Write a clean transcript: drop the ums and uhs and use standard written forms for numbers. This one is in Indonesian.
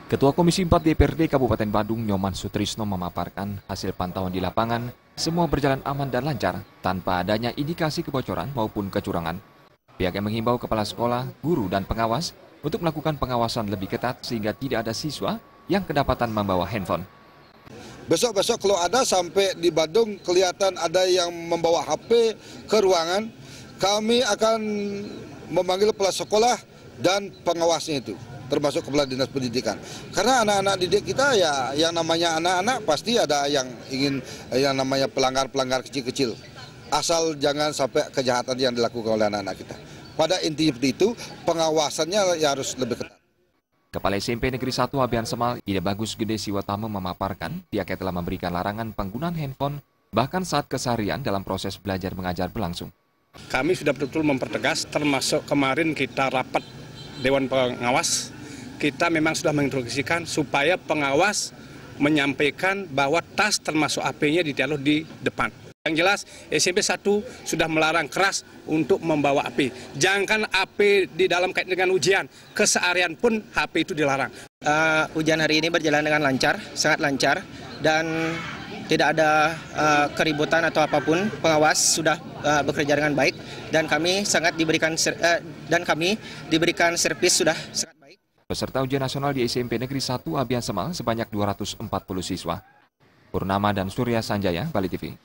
Ketua Komisi 4 DPRD Kabupaten Badung, Nyoman Sutrisno memaparkan hasil pantauan di lapangan, semua berjalan aman dan lancar tanpa adanya indikasi kebocoran maupun kecurangan. Pihaknya menghimbau kepala sekolah, guru, dan pengawas untuk melakukan pengawasan lebih ketat sehingga tidak ada siswa yang kedapatan membawa handphone. Besok-besok kalau ada sampai di Badung kelihatan ada yang membawa HP ke ruangan, kami akan memanggil kepala sekolah dan pengawasnya itu, termasuk kepala dinas pendidikan. Karena anak-anak didik kita ya yang namanya anak-anak pasti ada yang ingin yang namanya pelanggar-pelanggar kecil-kecil. Asal jangan sampai kejahatan yang dilakukan oleh anak-anak kita. Pada intinya seperti itu, pengawasannya ya harus lebih ketat. Kepala SMP Negeri 1 Abian Semal, Ide Bagus Gede Siwatama memaparkan pihaknya telah memberikan larangan penggunaan handphone bahkan saat keseharian dalam proses belajar mengajar berlangsung. Kami sudah betul-betul mempertegas, termasuk kemarin kita rapat Dewan Pengawas, kita memang sudah menginstruksikan supaya pengawas menyampaikan bahwa tas termasuk HP-nya ditaruh di depan. Yang jelas SMP 1 sudah melarang keras untuk membawa HP. Jangan HP di dalam kait dengan ujian, keseharian pun HP itu dilarang. Ujian hari ini berjalan dengan lancar, sangat lancar, dan tidak ada keributan atau apapun. Pengawas sudah bekerja dengan baik dan kami diberikan servis sudah sangat baik. Peserta ujian nasional di SMP Negeri 1 Abian Semal sebanyak 240 siswa. Purnama dan Surya Sanjaya, Bali TV.